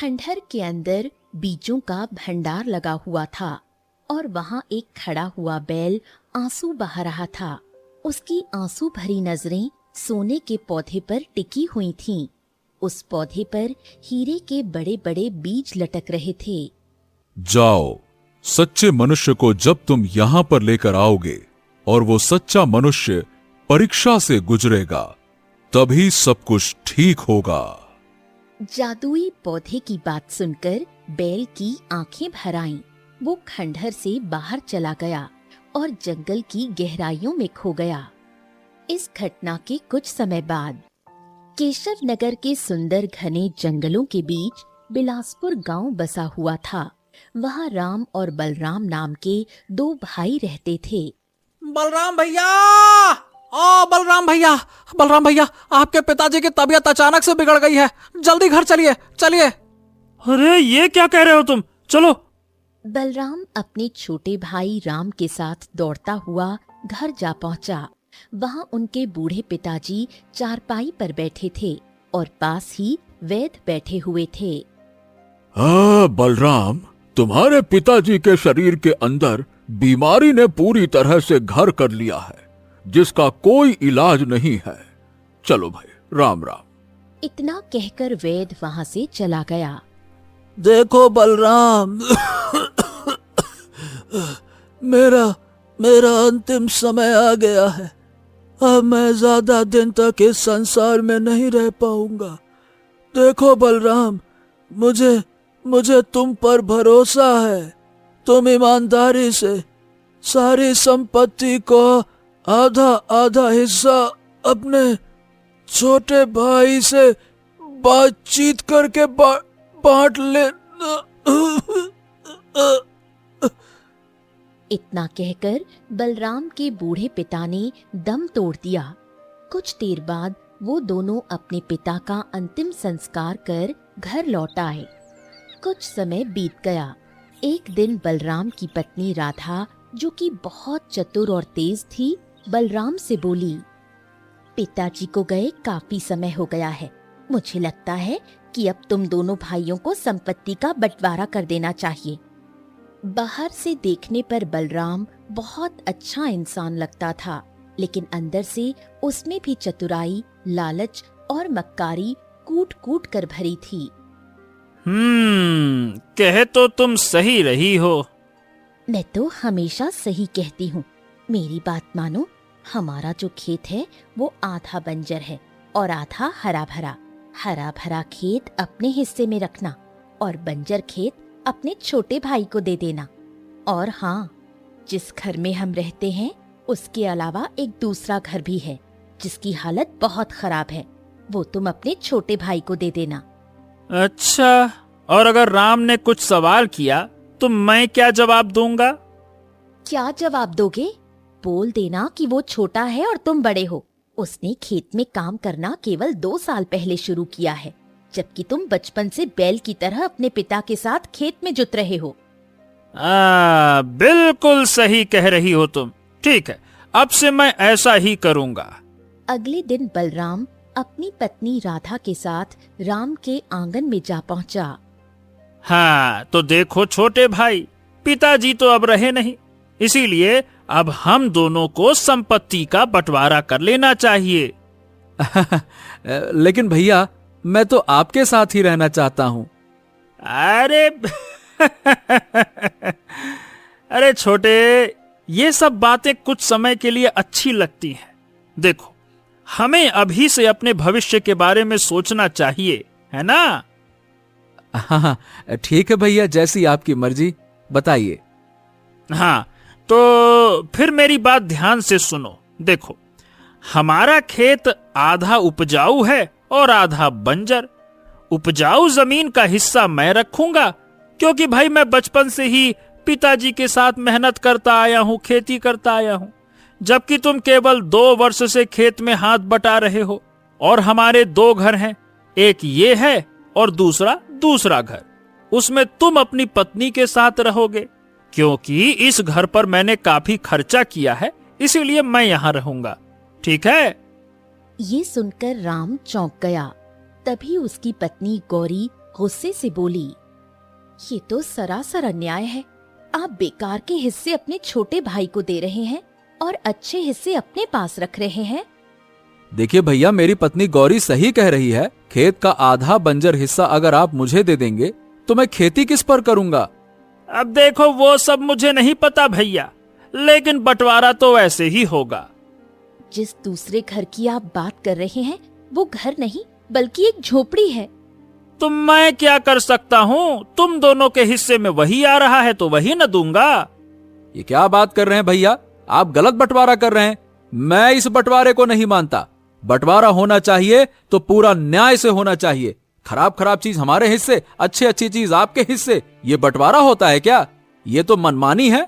खंडहर के अंदर बीजों का भंडार लगा हुआ था और वहाँ एक खड़ा हुआ बैल आंसू बहा रहा था। उसकी आंसू भरी नजरें सोने के पौधे पर टिकी हुई थीं। उस पौधे पर हीरे के बड़े बड़े बीज लटक रहे थे। जाओ, सच्चे मनुष्य को जब तुम यहाँ पर लेकर आओगे और वो सच्चा मनुष्य परीक्षा से गुजरेगा, तभी सब कुछ ठीक होगा। जादुई पौधे की बात सुनकर बैल की आंखें भर आईं। वो खंडहर से बाहर चला गया और जंगल की गहराइयों में खो गया। इस घटना के कुछ समय बाद केशव नगर के सुंदर घने जंगलों के बीच बिलासपुर गांव बसा हुआ था। वहाँ राम और बलराम नाम के दो भाई रहते थे। बलराम भैया, ओ बलराम भैया, बलराम भैया, आपके पिताजी की तबीयत अचानक से बिगड़ गई है, जल्दी घर चलिए चलिए। अरे ये क्या कह रहे हो तुम, चलो। बलराम अपने छोटे भाई राम के साथ दौड़ता हुआ घर जा पहुंचा। वहां उनके बूढ़े पिताजी चारपाई पर बैठे थे और पास ही वैद्य बैठे हुए थे। बलराम, तुम्हारे पिताजी के शरीर के अंदर बीमारी ने पूरी तरह से घर कर लिया है, जिसका कोई इलाज नहीं है। चलो भाई, राम राम। इतना कहकर वैद्य वहां से चला गया। देखो बलराम, मेरा अंतिम समय आ गया है। अब मैं ज्यादा दिन तक इस संसार में नहीं रह पाऊंगा। देखो बलराम, मुझे तुम पर भरोसा है। तुम ईमानदारी से सारी संपत्ति को आधा आधा हिस्सा अपने छोटे भाई से बातचीत करके बांट ले। इतना कहकर बलराम के बूढ़े पिता ने दम तोड़ दिया। कुछ देर बाद वो दोनों अपने पिता का अंतिम संस्कार कर घर लौट आए। कुछ समय बीत गया। एक दिन बलराम की पत्नी राधा, जो कि बहुत चतुर और तेज थी, बलराम से बोली, पिताजी को गए काफी समय हो गया है। मुझे लगता है कि अब तुम दोनों भाइयों को संपत्ति का बंटवारा कर देना चाहिए। बाहर से देखने पर बलराम बहुत अच्छा इंसान लगता था, लेकिन अंदर से उसमें भी चतुराई, लालच और मक्कारी कूट कूट कर भरी थी। कहे तो तुम सही रही हो। मैं तो हमेशा सही कहती हूँ। मेरी बात मानो। हमारा जो खेत है वो आधा बंजर है और आधा हरा भरा। हरा भरा खेत अपने हिस्से में रखना और बंजर खेत अपने छोटे भाई को दे देना। और हाँ, जिस घर में हम रहते हैं उसके अलावा एक दूसरा घर भी है जिसकी हालत बहुत खराब है। वो तुम अपने छोटे भाई को दे देना। अच्छा, और अगर राम ने कुछ सवाल किया तो मैं क्या जवाब दूंगा? क्या जवाब दोगे? बोल देना कि वो छोटा है और तुम बड़े हो। उसने खेत में काम करना केवल 2 साल पहले शुरू किया है, जबकि तुम बचपन से बैल की तरह अपने पिता के साथ खेत में जुत रहे हो। बिल्कुल सही कह रही हो तुम। ठीक है, अब से मैं ऐसा ही करूंगा। अगले दिन बलराम अपनी पत्नी राधा के साथ राम के आंगन में जा पहुंचा। हाँ, तो देखो छोटे भाई, पिताजी तो अब रहे नहीं, इसीलिए अब हम दोनों को संपत्ति का बंटवारा कर लेना चाहिए। लेकिन भैया, मैं तो आपके साथ ही रहना चाहता हूँ। अरे अरे छोटे, ये सब बातें कुछ समय के लिए अच्छी लगती हैं। देखो, हमें अभी से अपने भविष्य के बारे में सोचना चाहिए, है ना? हाँ, ठीक है भैया, जैसी आपकी मर्जी, बताइए। हाँ, तो फिर मेरी बात ध्यान से सुनो। देखो, हमारा खेत आधा उपजाऊ है और आधा बंजर। उपजाऊ जमीन का हिस्सा मैं रखूंगा, क्योंकि भाई मैं बचपन से ही पिताजी के साथ मेहनत करता आया हूं, खेती करता आया हूं, जबकि तुम केवल 2 वर्ष से खेत में हाथ बटा रहे हो। और हमारे 2 घर हैं, एक ये है और दूसरा घर। उसमें तुम अपनी पत्नी के साथ रहोगे, क्योंकि इस घर पर मैंने काफी खर्चा किया है, इसीलिए मैं यहाँ रहूंगा। ठीक है? ये सुनकर राम चौंक गया। तभी उसकी पत्नी गौरी गुस्से से बोली, ये तो सरासर अन्याय है। आप बेकार के हिस्से अपने छोटे भाई को दे रहे हैं और अच्छे हिस्से अपने पास रख रहे हैं। देखिए भैया, मेरी पत्नी गौरी सही कह रही है। खेत का आधा बंजर हिस्सा अगर आप मुझे दे देंगे तो मैं खेती किस पर करूंगा? अब देखो, वो सब मुझे नहीं पता भैया, लेकिन बंटवारा तो वैसे ही होगा। जिस दूसरे घर की आप बात कर रहे हैं वो घर नहीं बल्कि एक झोपड़ी है। तो मैं क्या कर सकता हूँ? तुम दोनों के हिस्से में वही आ रहा है तो वही न दूंगा। ये क्या बात कर रहे हैं भैया? आप गलत बंटवारा कर रहे हैं। मैं इस बंटवारे को नहीं मानता। बंटवारा होना चाहिए तो पूरा न्याय से होना चाहिए। खराब खराब चीज हमारे हिस्से, अच्छी अच्छी चीज आपके हिस्से, ये बंटवारा होता है क्या? ये तो मनमानी है।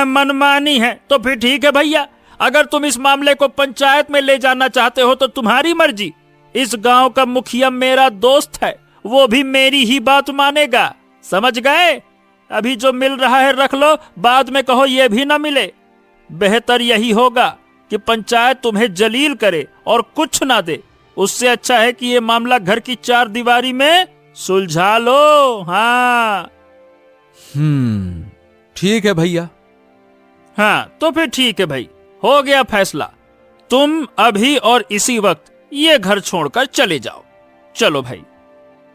मनमानी है तो फिर ठीक है भैया, अगर तुम इस मामले को पंचायत में ले जाना चाहते हो तो तुम्हारी मर्जी। इस गांव का मुखिया मेरा दोस्त है, वो भी मेरी ही बात मानेगा। समझ गए? अभी जो मिल रहा है रख लो, बाद में कहो ये भी ना मिले। बेहतर यही होगा कि पंचायत तुम्हें जलील करे और कुछ ना दे। उससे अच्छा है कि ये मामला घर की चार दीवारी में सुलझा लो। हाँ ठीक है भैया। हाँ तो फिर ठीक है भाई, हो गया फैसला। तुम अभी और इसी वक्त ये घर छोड़कर चले जाओ। चलो भाई।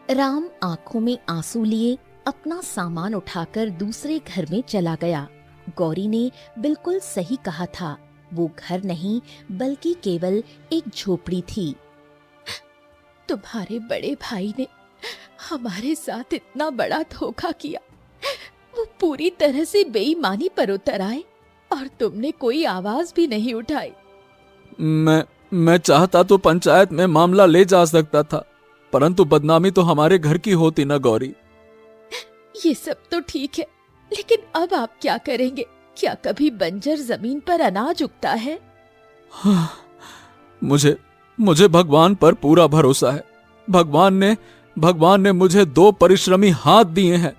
राम आंखों में आंसू लिए अपना सामान उठाकर दूसरे घर में चला गया। गौरी ने बिल्कुल सही कहा था, वो घर नहीं बल्कि केवल एक झोपड़ी थी। तुम्हारे बड़े भाई ने हमारे साथ इतना बड़ा धोखा किया। वो पूरी तरह से बेईमानी पर उतर आए और तुमने कोई आवाज भी नहीं उठाई। मैं चाहता तो पंचायत में मामला ले जा सकता था, परंतु बदनामी तो हमारे घर की होती ना गौरी। ये सब तो ठीक है, लेकिन अब आप क्या करेंगे? क्या कभी बंजर जमीन पर अनाज उगता है? मुझे भगवान पर पूरा भरोसा है। भगवान ने मुझे 2 परिश्रमी हाथ दिए हैं।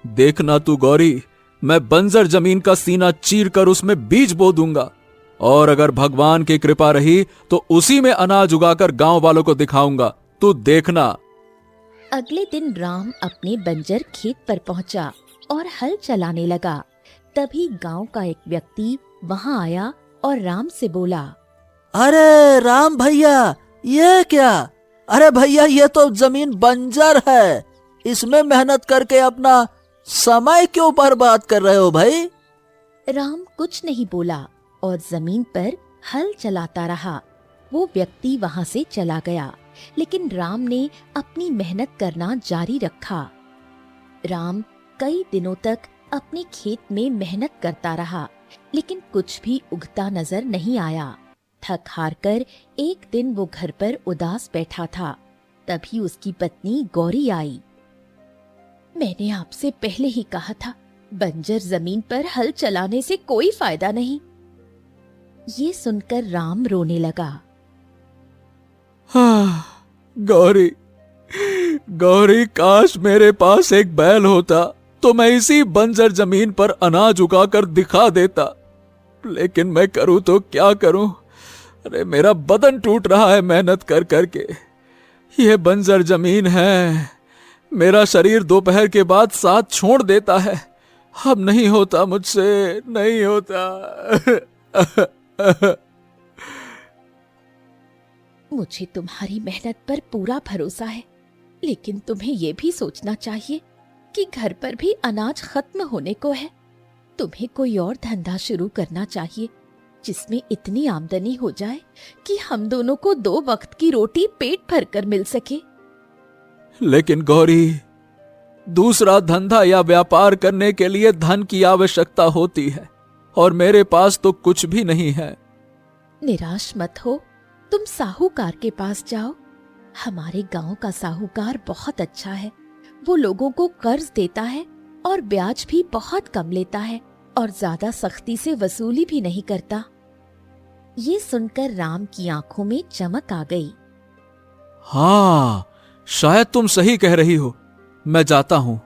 देखना तू गौरी, मैं बंजर जमीन का सीना चीर कर उसमें बीज बो दूंगा, और अगर भगवान की कृपा रही तो उसी में अनाज उगाकर गांव वालों को दिखाऊंगा। तू देखना। अगले दिन राम अपने बंजर खेत पर पहुंचा और हल चलाने लगा। तभी गांव का एक व्यक्ति वहां आया और राम से बोला, अरे राम भैया, ये क्या? अरे भैया, ये तो जमीन बंजर है। इसमें मेहनत करके अपना समय क्यों बर्बाद कर रहे हो भाई? राम कुछ नहीं बोला और जमीन पर हल चलाता रहा। वो व्यक्ति वहां से चला गया, लेकिन राम ने अपनी मेहनत करना जारी रखा। राम कई दिनों तक अपने खेत में मेहनत करता रहा, लेकिन कुछ भी उगता नजर नहीं आया। थक हार कर एक दिन वो घर पर उदास बैठा था। तभी उसकी पत्नी गौरी आई। मैंने आपसे पहले ही कहा था, बंजर जमीन पर हल चलाने से कोई फायदा नहीं। ये सुनकर राम रोने लगा। गौरी, काश मेरे पास एक बैल होता तो मैं इसी बंजर जमीन पर अनाज उगाकर दिखा देता, लेकिन मैं करूं तो क्या करूं? अरे मेरा बदन टूट रहा है मेहनत कर करके। यह बंजर जमीन है, मेरा शरीर दोपहर के बाद साथ छोड़ देता है। अब नहीं होता मुझसे, नहीं होता। मुझे तुम्हारी मेहनत पर पूरा भरोसा है, लेकिन तुम्हें ये भी सोचना चाहिए कि घर पर भी अनाज खत्म होने को है। तुम्हें कोई और धंधा शुरू करना चाहिए जिसमें इतनी आमदनी हो जाए कि हम दोनों को 2 वक्त की रोटी पेट भरकर मिल सके। लेकिन गौरी, दूसरा धंधा या व्यापार करने के लिए धन की आवश्यकता होती है, और मेरे पास तो कुछ भी नहीं है। निराश मत हो, तुम साहूकार के पास जाओ। हमारे गांव का साहूकार बहुत अच्छा है। वो लोगों को कर्ज देता है और ब्याज भी बहुत कम लेता है, और ज्यादा सख्ती से वसूली भी नहीं करता। ये सुनकर राम की आंखों में चमक आ गई। हाँ, शायद तुम सही कह रही हो, मैं जाता हूँ।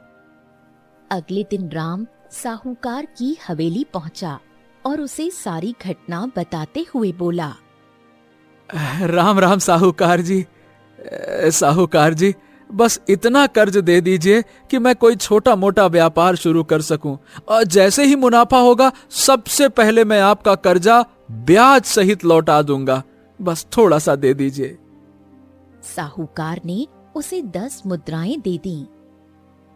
अगले दिन राम साहूकार की हवेली पहुंचा और उसे सारी घटना बताते हुए बोला, राम राम साहूकार जी। साहूकार जी, बस इतना कर्ज दे दीजिए कि मैं कोई छोटा मोटा व्यापार शुरू कर सकूं, और जैसे ही मुनाफा होगा सबसे पहले मैं आपका कर्जा ब्याज सहित लौटा दूंगा। बस थोड़ा सा दे दीजिए। साहूकार ने उसे 10 मुद्राएं दे दी।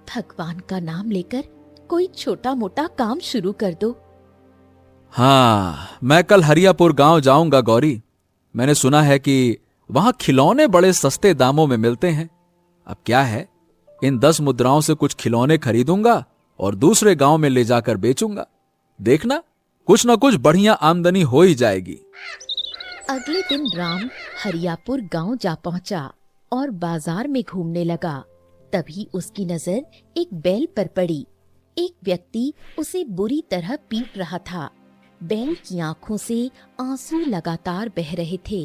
भगवान का नाम लेकर कोई छोटा मोटा काम शुरू कर दो। हाँ, मैं कल हरियापुर गांव जाऊंगा गौरी। मैंने सुना है कि वहां खिलौने बड़े सस्ते दामों में मिलते हैं। अब क्या है, इन 10 मुद्राओं से कुछ खिलौने खरीदूंगा और दूसरे गांव में ले जाकर बेचूंगा। देखना, कुछ न कुछ बढ़िया आमदनी हो ही जाएगी। अगले दिन राम हरियापुर गांव जा पहुंचा और बाजार में घूमने लगा। तभी उसकी नजर एक बैल पर पड़ी। एक व्यक्ति उसे बुरी तरह पीट रहा था। बैल की आंखों से आंसू लगातार बह रहे थे।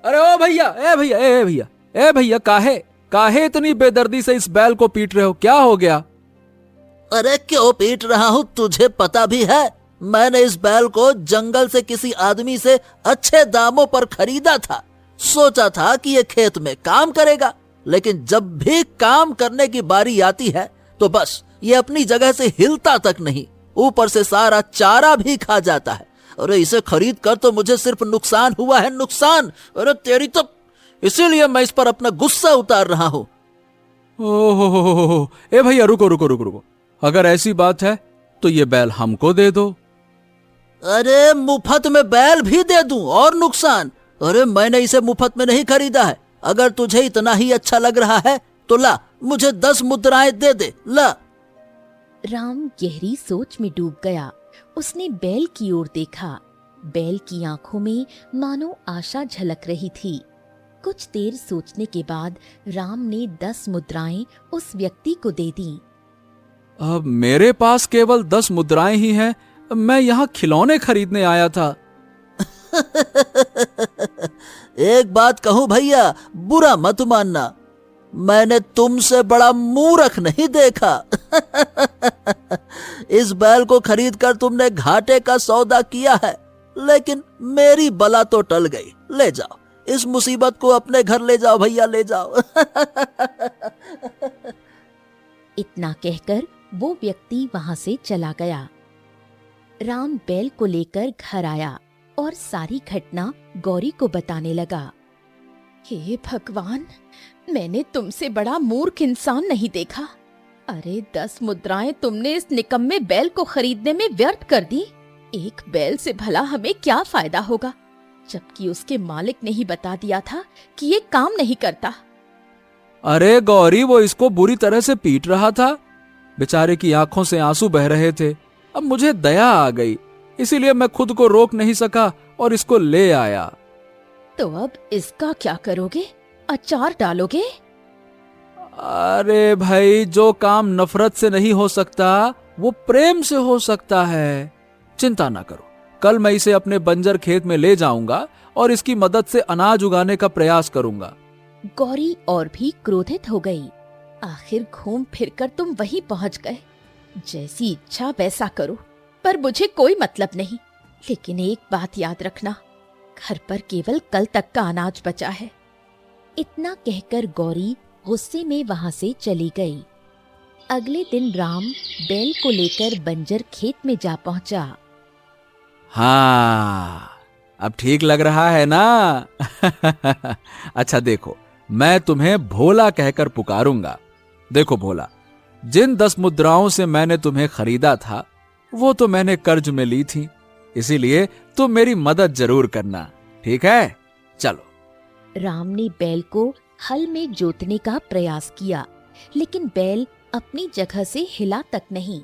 अरे ओ भैया, ए भैया, ए भैया, ए भैया, काहे इतनी बेदर्दी से इस बैल को पीट रहे हो? क्या हो गया? अरे क्यों पीट रहा हूँ, तुझे पता भी है? मैंने इस बैल को जंगल से किसी आदमी से अच्छे दामों पर खरीदा था। सोचा था कि ये खेत में काम करेगा, लेकिन जब भी काम करने की बारी आती है तो बस ये अपनी जगह से हिलता तक नहीं, ऊपर से सारा चारा भी खा जाता है। अरे इसे खरीद कर तो मुझे सिर्फ नुकसान हुआ है, नुकसान। अरे तेरी तो, इसीलिए मैं इस पर अपना गुस्सा उतार रहा हूँ। ओहो, ए भैया, रुको। अगर ऐसी बात है तो ये बैल हमको दे दो। अरे मुफ्त में बैल भी दे दूं और नुकसान? अरे मैंने इसे मुफ्त में नहीं खरीदा है। अगर तुझे इतना ही अच्छा लग रहा है तो ला, मुझे 10 मुद्राएं दे दे, ला। राम गहरी सोच में डूब गया। उसने बैल की ओर देखा। बैल की आंखों में मानो आशा झलक रही थी। कुछ देर सोचने के बाद राम ने 10 मुद्राएं उस व्यक्ति को दे दी। अब मेरे पास केवल 10 मुद्राएं ही हैं। मैं यहाँ खिलौने खरीदने आया था। एक बात कहूं भैया, बुरा मत मानना, मैंने तुमसे बड़ा मूर्ख नहीं देखा। इस बैल को खरीदकर तुमने घाटे का सौदा किया है, लेकिन मेरी बला तो टल गई। ले जाओ, इस मुसीबत को अपने घर ले जाओ भैया, ले जाओ। इतना कहकर वो व्यक्ति वहां से चला गया। राम बैल को लेकर घर आया और सारी घटना गौरी को बताने लगा। हे भगवान, मैंने तुमसे बड़ा मूर्ख इंसान नहीं देखा। अरे 10 मुद्राएं तुमने इस निकम्मे बैल को खरीदने में व्यर्थ कर दी। एक बैल से भला हमें क्या फायदा होगा, जबकि उसके मालिक ने ही बता दिया था कि ये काम नहीं करता। अरे गौरी, वो इसको बुरी तरह से पीट रहा था। बेचारे की आंखों से आंसू बह रहे थे। अब मुझे दया आ गई, इसीलिए मैं खुद को रोक नहीं सका और इसको ले आया। तो अब इसका क्या करोगे? अचार डालोगे? अरे भाई, जो काम नफरत से नहीं हो सकता वो प्रेम से हो सकता है। चिंता ना करो, कल मैं इसे अपने बंजर खेत में ले जाऊंगा और इसकी मदद से अनाज उगाने का प्रयास करूंगा। गौरी और भी क्रोधित हो गई। आखिर घूम फिरकर तुम वहीं पहुंच गए। जैसी इच्छा वैसा करो, पर मुझे कोई मतलब नहीं। लेकिन एक बात याद रखना, घर पर केवल कल तक का अनाज बचा है। इतना कहकर गौरी गुस्से में वहां से चली गई। अगले दिन राम बैल को लेकर बंजर खेत में जा पहुंचा। हाँ, अब ठीक लग रहा है ना? अच्छा देखो, मैं तुम्हें भोला कहकर पुकारूंगा। देखो भोला, जिन 10 मुद्राओं से मैंने तुम्हें खरीदा था वो तो मैंने कर्ज में ली थी, इसीलिए तुम मेरी मदद जरूर करना, ठीक है? चलो। राम ने बैल को हल में जोतने का प्रयास किया, लेकिन बैल अपनी जगह से हिला तक नहीं।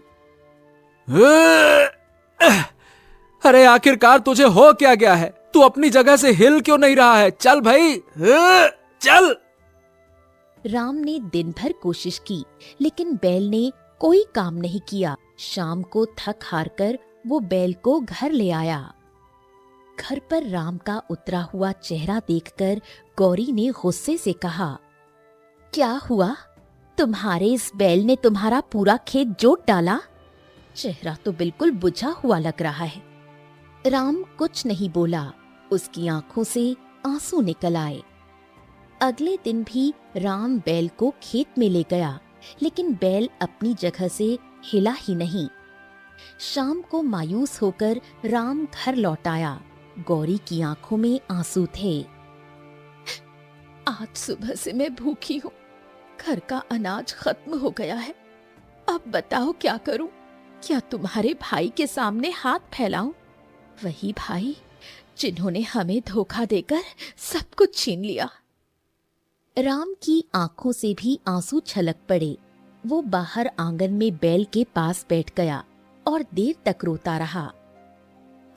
अरे आखिरकार तुझे हो क्या गया है? तू अपनी जगह से हिल क्यों नहीं रहा है? चल भाई, चल। राम ने दिन भर कोशिश की, लेकिन बैल ने कोई काम नहीं किया। शाम को थक हार कर वो बैल को घर ले आया। घर पर राम का उतरा हुआ चेहरा देखकर गौरी ने गुस्से से कहा, क्या हुआ? तुम्हारे इस बैल ने तुम्हारा पूरा खेत जोत डाला? चेहरा तो बिल्कुल बुझा हुआ लग रहा है। राम कुछ नहीं बोला। उसकी आंखों से आंसू निकल आए। अगले दिन भी राम बैल को खेत में ले गया, लेकिन बैल अपनी जगह से हिला ही नहीं। शाम को मायूस होकर राम घर लौट आया। गौरी की आंखों में आंसू थे। आज सुबह से मैं भूखी हूँ, घर का अनाज खत्म हो गया है। अब बताओ क्या करूं? क्या तुम्हारे भाई के सामने हाथ फैलाऊं? वही भाई जिन्होंने हमें धोखा देकर सब कुछ छीन लिया। राम की आंखों से भी आंसू छलक पड़े। वो बाहर आंगन में बैल के पास बैठ गया और देर तक रोता रहा।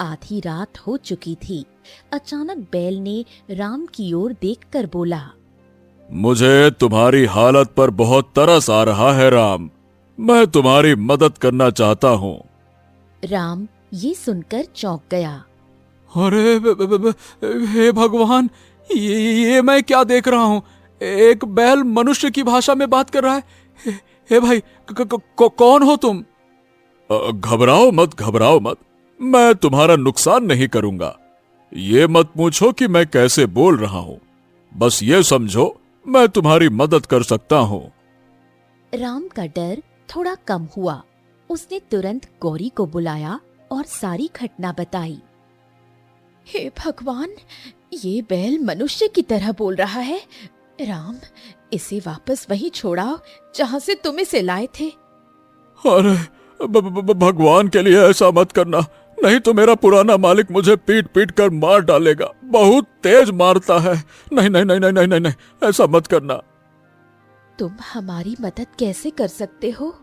आधी रात हो चुकी थी। अचानक बैल ने राम की ओर देखकर बोला, मुझे तुम्हारी हालत पर बहुत तरस आ रहा है राम। मैं तुम्हारी मदद करना चाहता हूँ। राम ये सुनकर चौंक गया। अरे हे भगवान, ये मैं क्या देख रहा हूँ? एक बैल मनुष्य की भाषा में बात कर रहा है। हे भाई, कौन हो तुम? घबराओ मत, घबराओ मत। मैं तुम्हारा नुकसान नहीं करूंगा। ये मत पूछो कि मैं कैसे बोल रहा हूँ। बस ये समझो मैं तुम्हारी मदद कर सकता हूँ। राम का डर थोड़ा कम हुआ। उसने तुरंत गौरी को बुलाया और सारी घटना बताई। हे भगवान, ये बैल मनुष्य की तरह बोल रहा है। राम, इसे वापस वहीं छोड़ाओ जहाँ से तुम इसे लाए थे। अरे भगवान के लिए ऐसा मत करना, नहीं तो मेरा पुराना मालिक मुझे पीट पीट कर मार डालेगा। बहुत तेज मारता है। नहीं नहीं नहीं नहीं नहीं नहीं, नहीं, ऐसा मत करना। तुम हमारी मदद कैसे कर सकते हो?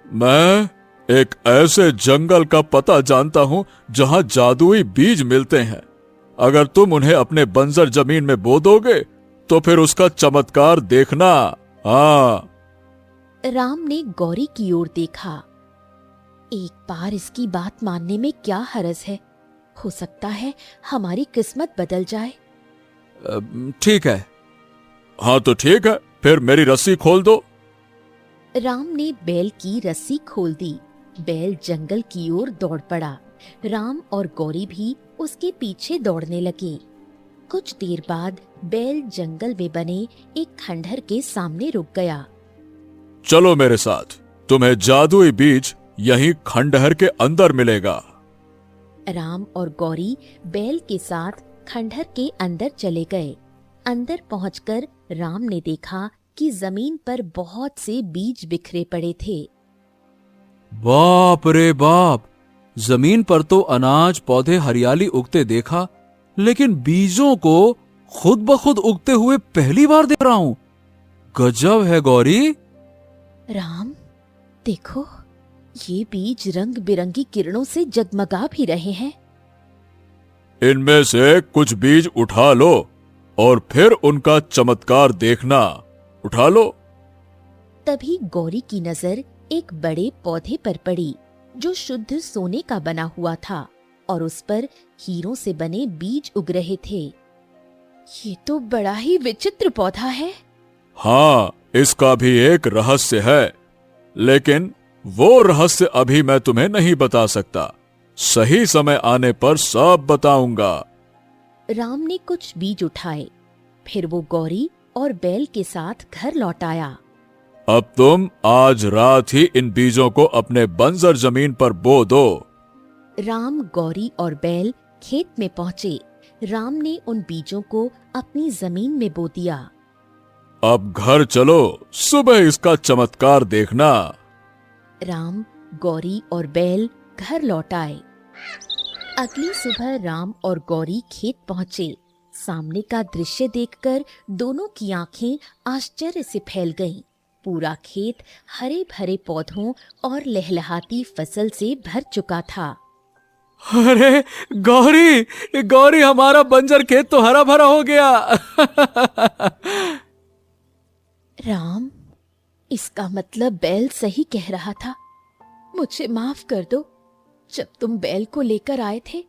मैं एक ऐसे जंगल का पता जानता हूँ जहाँ जादुई बीज मिलते हैं। अगर तुम उन्हें अपने बंजर जमीन में बो दोगे तो फिर उसका चमत्कार देखना। हाँ। राम ने गौरी की ओर देखा। एक बार इसकी बात मानने में क्या हर्ज है? हो सकता है हमारी किस्मत बदल जाए। ठीक है। हाँ तो ठीक है, फिर मेरी रस्सी खोल दो। राम ने बैल की रस्सी खोल दी। बैल जंगल की ओर दौड़ पड़ा। राम और गौरी भी उसके पीछे दौड़ने लगे। कुछ देर बाद बैल जंगल में बने एक खंडहर के सामने रुक गया। चलो मेरे साथ, तुम्हें जादुई बीज यहीं खंडहर के अंदर मिलेगा। राम और गौरी बैल के साथ खंडहर के अंदर चले गए। अंदर पहुंचकर राम ने देखा कि जमीन पर बहुत से बीज बिखरे पड़े थे। बाप रे बाप, जमीन पर तो अनाज पौधे हरियाली उगते देखा, लेकिन बीजों को खुद ब खुद उगते हुए पहली बार देख रहा हूं। गजब है गौरी। राम, देखो, ये बीज रंग बिरंगी किरणों से जगमगा भी रहे हैं। इनमें से कुछ बीज उठा लो और फिर उनका चमत्कार देखना। उठा लो। तभी गौरी की नजर एक बड़े पौधे पर पड़ी जो शुद्ध सोने का बना हुआ था और उस पर हीरों से बने बीज उग रहे थे। ये तो बड़ा ही विचित्र पौधा है। हाँ, इसका भी एक रहस्य है, लेकिन वो रहस्य अभी मैं तुम्हें नहीं बता सकता। सही समय आने पर सब बताऊंगा। राम ने कुछ बीज उठाए, फिर वो गौरी और बैल के साथ घर लौट आया। अब तुम आज रात ही इन बीजों को अपने बंजर जमीन पर बो दो। राम, गौरी और बैल खेत में पहुंचे। राम ने उन बीजों को अपनी जमीन में बो दिया। अब घर चलो, सुबह इसका चमत्कार देखना। राम, गौरी और बैल घर लौट आए। अगली सुबह राम और गौरी खेत पहुंचे। सामने का दृश्य देखकर दोनों की आंखें आश्चर्य से फैल गईं। पूरा खेत हरे भरे पौधों और लहलहाती फसल से भर चुका था। अरे गौरी, गौरी, हमारा बंजर खेत तो हरा भरा हो गया। राम, इसका मतलब बैल सही कह रहा था। मुझे माफ कर दो। जब तुम बैल को लेकर आए थे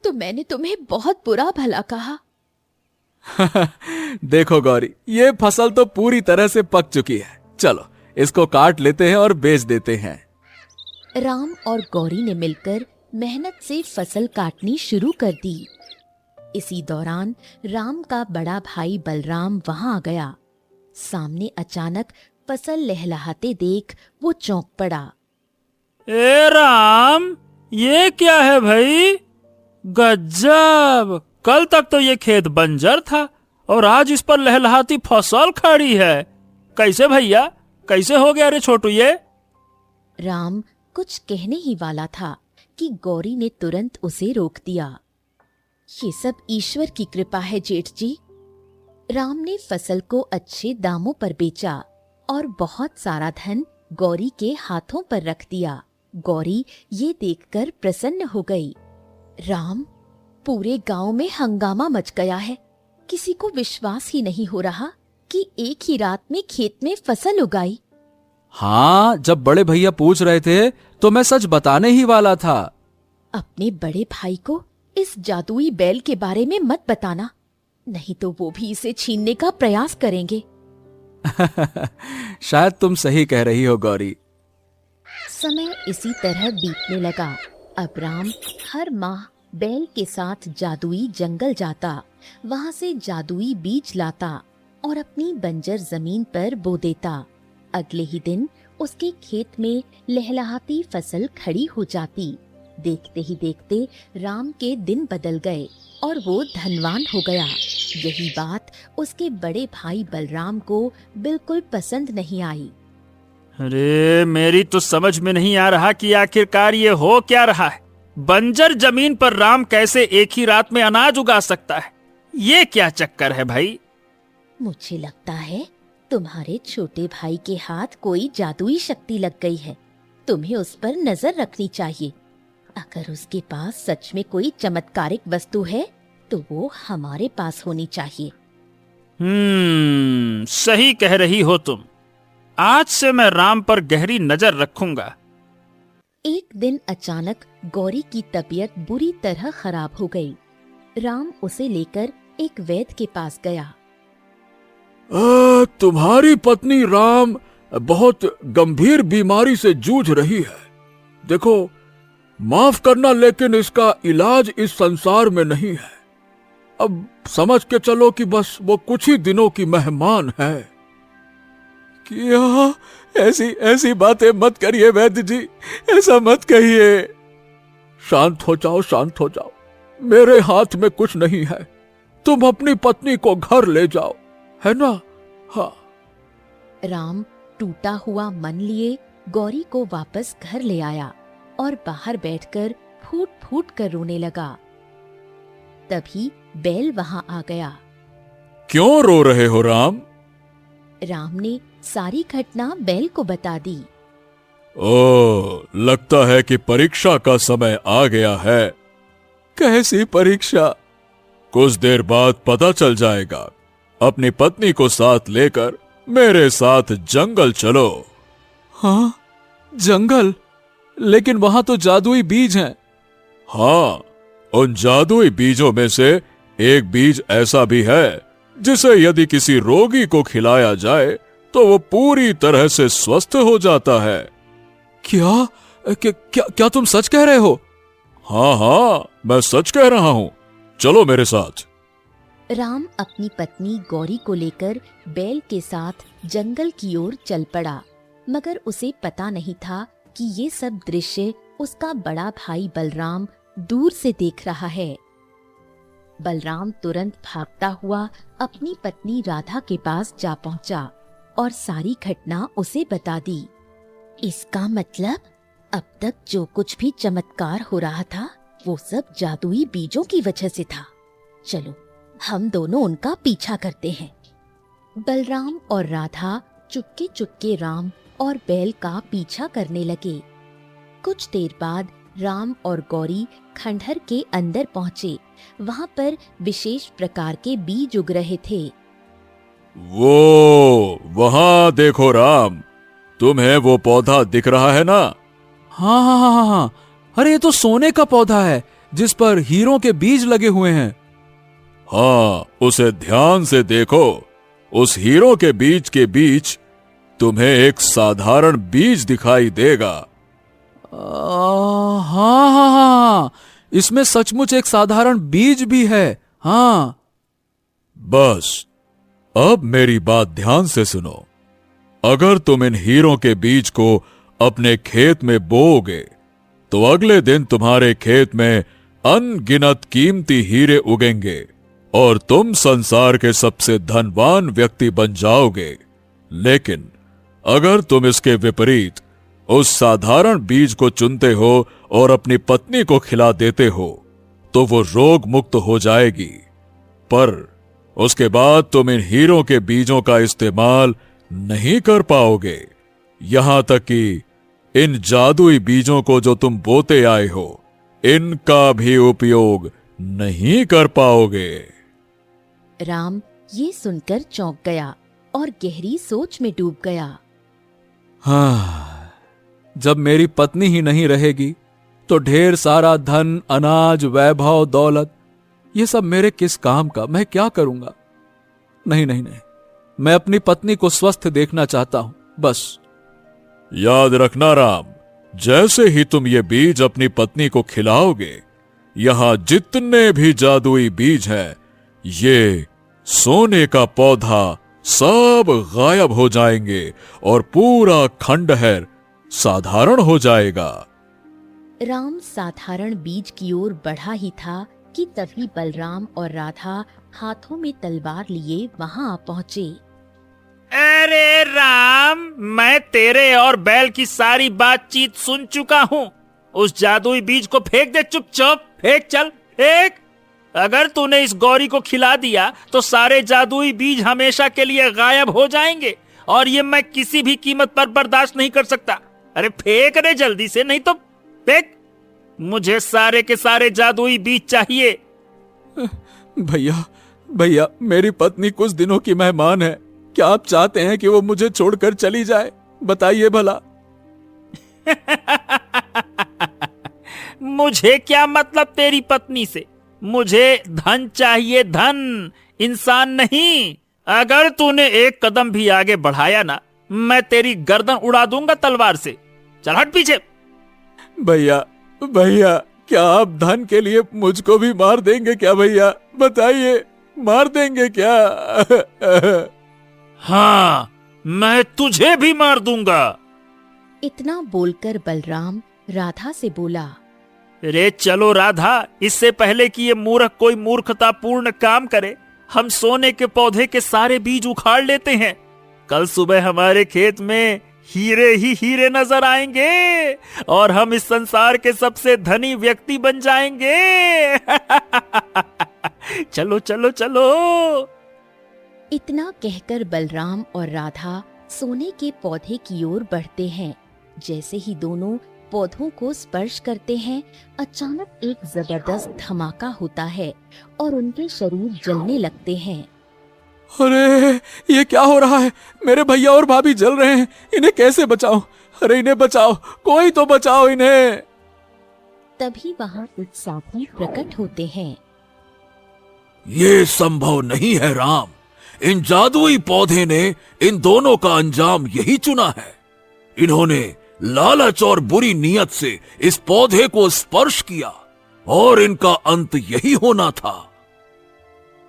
तो मैंने तुम्हें बहुत बुरा भला कहा। देखो गौरी, ये फसल तो पूरी तरह से पक चुकी है। चलो इसको काट लेते हैं और बेच देते हैं। राम और गौरी ने मिलकर मेहनत से फसल काटनी शुरू कर दी। इसी दौरान राम का बड़ा भाई बलराम वहां आ गया। सामने अचानक फसल लहलहाते देख वो चौंक पड़ा। ए राम, ये क्या है भाई? गजब! कल तक तो ये खेत बंजर था और आज इस पर लहलहाती फसल खड़ी है। कैसे भैया, कैसे हो गया रे छोटू ये? राम कुछ कहने ही वाला था कि गौरी ने तुरंत उसे रोक दिया। ये सब ईश्वर की कृपा है जेठ जी। राम ने फसल को अच्छे दामों पर बेचा और बहुत सारा धन गौरी के हाथों पर रख दिया। गौरी ये देखकर प्रसन्न हो गई। राम, पूरे गांव में हंगामा मच गया है। किसी को विश्वास ही नहीं हो रहा कि एक ही रात में खेत में फसल उगाई। हाँ, जब बड़े भैया पूछ रहे थे तो मैं सच बताने ही वाला था। अपने बड़े भाई को इस जादुई बैल के बारे में मत बताना, नहीं तो वो भी इसे छीनने का प्रयास करेंगे। शायद तुम सही कह रही हो गौरी। समय इसी तरह बीतने लगा। अब राम हर माह बैल के साथ जादुई जंगल जाता, वहां से जादुई बीज लाता और अपनी बंजर जमीन पर बो देता। अगले ही दिन उसके खेत में लहलहाती फसल खड़ी हो जाती। देखते ही देखते राम के दिन बदल गए और वो धनवान हो गया। यही बात उसके बड़े भाई बलराम को बिल्कुल पसंद नहीं आई। अरे, मेरी तो समझ में नहीं आ रहा कि आखिरकार ये हो क्या रहा है। बंजर जमीन पर राम कैसे एक ही रात में अनाज उगा सकता है? ये क्या चक्कर है भाई? मुझे लगता है तुम्हारे छोटे भाई के हाथ कोई जादुई शक्ति लग गई है। तुम्हें उस पर नजर रखनी चाहिए। अगर उसके पास सच में कोई चमत्कारिक वस्तु है तो वो हमारे पास होनी चाहिए। सही कह रही हो तुम। आज से मैं राम पर गहरी नजर रखूंगा। एक दिन अचानक गौरी की तबीयत बुरी तरह खराब हो गई। राम उसे लेकर एक वैद्य के पास गया। तुम्हारी पत्नी राम बहुत गंभीर बीमारी से जूझ रही है। देखो, माफ करना, लेकिन इसका इलाज इस संसार में नहीं है। अब समझ के चलो कि बस वो कुछ ही दिनों की मेहमान है। क्या? ऐसी बातें मत करिए वैद्य जी, ऐसा मत कहिए। शांत हो जाओ, शांत हो जाओ। मेरे हाथ में कुछ नहीं है। तुम अपनी पत्नी को घर ले जाओ, है ना? हाँ। राम टूटा हुआ मन लिए गौरी को वापस घर ले आया और बाहर बैठकर फूट फूट कर रोने लगा। तभी बैल वहां आ गया। क्यों रो रहे हो राम? राम ने सारी घटना बैल को बता दी। ओ, लगता है कि परीक्षा का समय आ गया है। कैसी परीक्षा? कुछ देर बाद पता चल जाएगा। अपनी पत्नी को साथ लेकर मेरे साथ जंगल चलो। हाँ, जंगल? लेकिन वहां तो जादुई बीज हैं। हाँ, उन जादुई बीजों में से एक बीज ऐसा भी है जिसे यदि किसी रोगी को खिलाया जाए तो वो पूरी तरह से स्वस्थ हो जाता है। क्या तुम सच कह रहे हो? हाँ, मैं सच कह रहा हूँ। चलो मेरे साथ। राम अपनी पत्नी गौरी को लेकर बैल के साथ जंगल की ओर चल पड़ा, मगर उसे पता नहीं था कि ये सब दृश्य उसका बड़ा भाई बलराम दूर से देख रहा है। बलराम तुरंत भागता हुआ अपनी पत्नी राधा के पास जा पहुंचा और सारी घटना उसे बता दी। इसका मतलब अब तक जो कुछ भी चमत्कार हो रहा था वो सब जादुई बीजों की वजह से था। चलो, हम दोनों उनका पीछा करते हैं। बलराम और राधा चुपके चुपके राम और बैल का पीछा करने लगे। कुछ देर बाद राम और गौरी खंडहर के अंदर पहुंचे। वहां पर विशेष प्रकार के बीज उग रहे थे। वो वहां देखो राम, तुम्हें वो पौधा दिख रहा है ना? हाँ। अरे, ये तो सोने का पौधा है जिस पर हीरों के बीज लगे हुए हैं। हाँ, उसे ध्यान से देखो। उस हीरो के बीच तुम्हें एक साधारण बीज दिखाई देगा। हाँ, इसमें सचमुच एक साधारण बीज भी है। हाँ। बस अब मेरी बात ध्यान से सुनो। अगर तुम इन हीरों के बीज को अपने खेत में बोओगे तो अगले दिन तुम्हारे खेत में अनगिनत कीमती हीरे उगेंगे और तुम संसार के सबसे धनवान व्यक्ति बन जाओगे। लेकिन अगर तुम इसके विपरीत उस साधारण बीज को चुनते हो और अपनी पत्नी को खिला देते हो तो वो रोग मुक्त हो जाएगी, पर उसके बाद तुम इन हीरों के बीजों का इस्तेमाल नहीं कर पाओगे। यहां तक कि इन जादुई बीजों को जो तुम बोते आए हो इनका भी उपयोग नहीं कर पाओगे। राम ये सुनकर चौंक गया और गहरी सोच में डूब गया। हाँ, जब मेरी पत्नी ही नहीं रहेगी तो ढेर सारा धन, अनाज, वैभव, दौलत ये सब मेरे किस काम का? मैं क्या करूंगा? नहीं नहीं नहीं, मैं अपनी पत्नी को स्वस्थ देखना चाहता हूं, बस। याद रखना राम, जैसे ही तुम ये बीज अपनी पत्नी को खिलाओगे, यहां जितने भी जादुई बीज हैं, ये सोने का पौधा सब गायब हो जाएंगे और पूरा खंडहर साधारण हो जाएगा। राम साधारण बीज की ओर बढ़ा ही था कि तभी बलराम और राधा हाथों में तलवार लिए वहां आ पहुंचे। अरे राम, मैं तेरे और बैल की सारी बातचीत सुन चुका हूँ। उस जादुई बीज को फेंक दे, चुपचाप फेंक, चल फेंक। अगर तूने इस गौरी को खिला दिया तो सारे जादुई बीज हमेशा के लिए गायब हो जाएंगे और ये मैं किसी भी कीमत पर बर्दाश्त नहीं कर सकता। अरे फेंक रे जल्दी से, नहीं तो फेंक। मुझे सारे के सारे जादुई बीज चाहिए। भैया भैया, मेरी पत्नी कुछ दिनों की मेहमान है। क्या आप चाहते हैं कि वो मुझे छोड़कर चली जाए? बताइए भला। मुझे क्या मतलब तेरी पत्नी से? मुझे धन चाहिए, धन, इंसान नहीं। अगर तूने एक कदम भी आगे बढ़ाया ना, मैं तेरी गर्दन उड़ा दूंगा तलवार से। चल हट पीछे। भैया भैया, क्या आप धन के लिए मुझको भी मार देंगे क्या? भैया बताइए, मार देंगे क्या? हाँ, मैं तुझे भी मार दूंगा। इतना बोलकर बलराम राधा से बोला। रे चलो राधा, इससे पहले कि ये मूर्ख कोई मूर्खतापूर्ण काम करे, हम सोने के पौधे के सारे बीज उखाड़ लेते हैं। कल सुबह हमारे खेत में हीरे ही हीरे नजर आएंगे और हम इस संसार के सबसे धनी व्यक्ति बन जाएंगे। चलो चलो चलो। इतना कहकर बलराम और राधा सोने के पौधे की ओर बढ़ते हैं। जैसे ही दोनों पौधों को स्पर्श करते हैं, अचानक एक जबरदस्त धमाका होता है और उनके शरीर जलने लगते हैं। अरे ये क्या हो रहा है? मेरे भैया और भाभी जल रहे हैं, इन्हें कैसे बचाऊं? अरे इन्हें बचाओ, कोई तो बचाओ इन्हें। तभी वहां कुछ साथी प्रकट होते हैं। ये संभव नहीं है राम, इन जादुई पौधे ने इन दोनों का अंजाम यही चुना है। इन्होंने लालच और बुरी नीयत से इस पौधे को स्पर्श किया और इनका अंत यही होना था।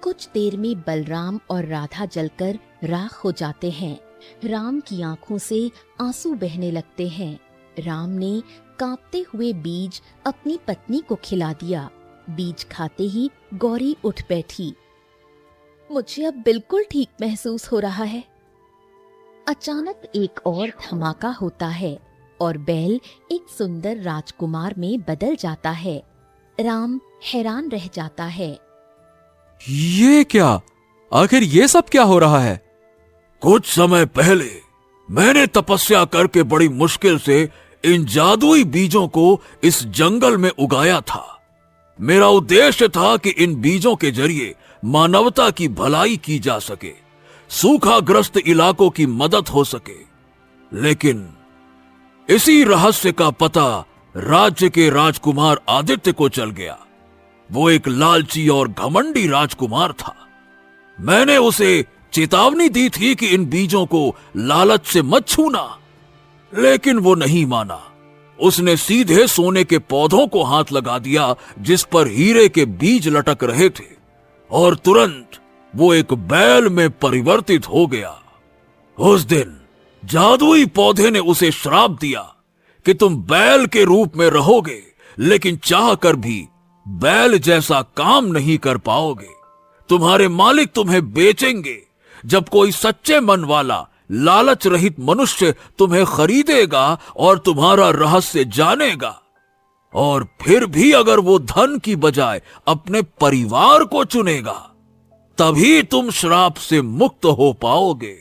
कुछ देर में बलराम और राधा जलकर राख हो जाते हैं। राम की आंखों से आंसू बहने लगते हैं। राम ने कांपते हुए बीज अपनी पत्नी को खिला दिया। बीज खाते ही गौरी उठ बैठी। मुझे अब बिल्कुल ठीक महसूस हो रहा है। अचानक एक और धमाका होता है और बैल एक सुंदर राजकुमार में बदल जाता है। राम हैरान रह जाता है। ये क्या? आखिर ये सब क्या हो रहा है? कुछ समय पहले मैंने तपस्या करके बड़ी मुश्किल से इन जादुई बीजों को इस जंगल में उगाया था। मेरा उद्देश्य था कि इन बीजों के जरिए मानवता की भलाई की जा सके, सूखाग्रस्त इलाकों की मदद हो सके। लेकिन इसी रहस्य का पता राज्य के राजकुमार आदित्य को चल गया। वो एक लालची और घमंडी राजकुमार था। मैंने उसे चेतावनी दी थी कि इन बीजों को लालच से मत छूना, लेकिन वो नहीं माना। उसने सीधे सोने के पौधों को हाथ लगा दिया जिस पर हीरे के बीज लटक रहे थे और तुरंत वो एक बैल में परिवर्तित हो गया। उस दिन जादुई पौधे ने उसे श्राप दिया कि तुम बैल के रूप में रहोगे, लेकिन चाहकर भी बैल जैसा काम नहीं कर पाओगे। तुम्हारे मालिक तुम्हें बेचेंगे। जब कोई सच्चे मन वाला लालच रहित मनुष्य तुम्हें खरीदेगा और तुम्हारा रहस्य जानेगा, और फिर भी अगर वो धन की बजाय अपने परिवार को चुनेगा, तभी तुम श्राप से मुक्त हो पाओगे।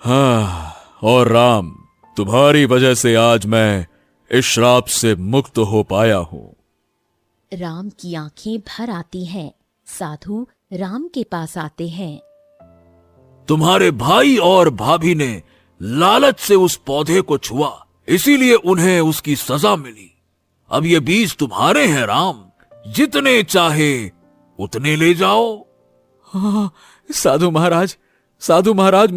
हाँ, और राम, तुम्हारी वजह से आज मैं इस श्राप से मुक्त हो पाया हूं। राम की आंखें भर आती हैं। साधु राम के पास आते हैं। तुम्हारे भाई और भाभी ने लालच से उस पौधे को छुआ, इसीलिए उन्हें उसकी सजा मिली। अब ये बीज तुम्हारे हैं राम, जितने चाहे उतने ले जाओ। हाँ, साधु महाराज,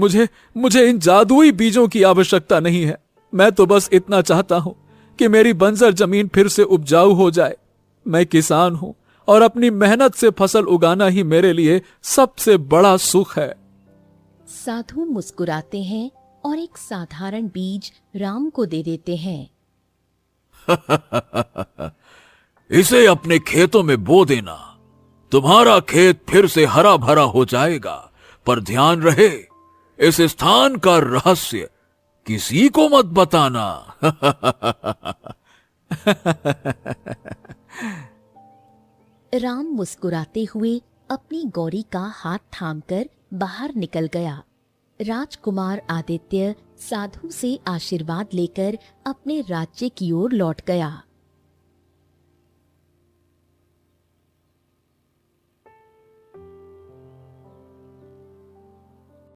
मुझे इन जादुई बीजों की आवश्यकता नहीं है। मैं तो बस इतना चाहता हूं कि मेरी बंजर जमीन फिर से उपजाऊ हो जाए। मैं किसान हूं और अपनी मेहनत से फसल उगाना ही मेरे लिए सबसे बड़ा सुख है। साधु मुस्कुराते हैं और एक साधारण बीज राम को दे देते हैं। इसे अपने खेतों में बो देना। तुम्हारा खेत फिर से हरा भरा हो जाएगा। पर ध्यान रहे, इस स्थान का रहस्य किसी को मत बताना। राम मुस्कुराते हुए अपनी गौरी का हाथ थामकर बाहर निकल गया। राजकुमार आदित्य साधु से आशीर्वाद लेकर अपने राज्य की ओर लौट गया।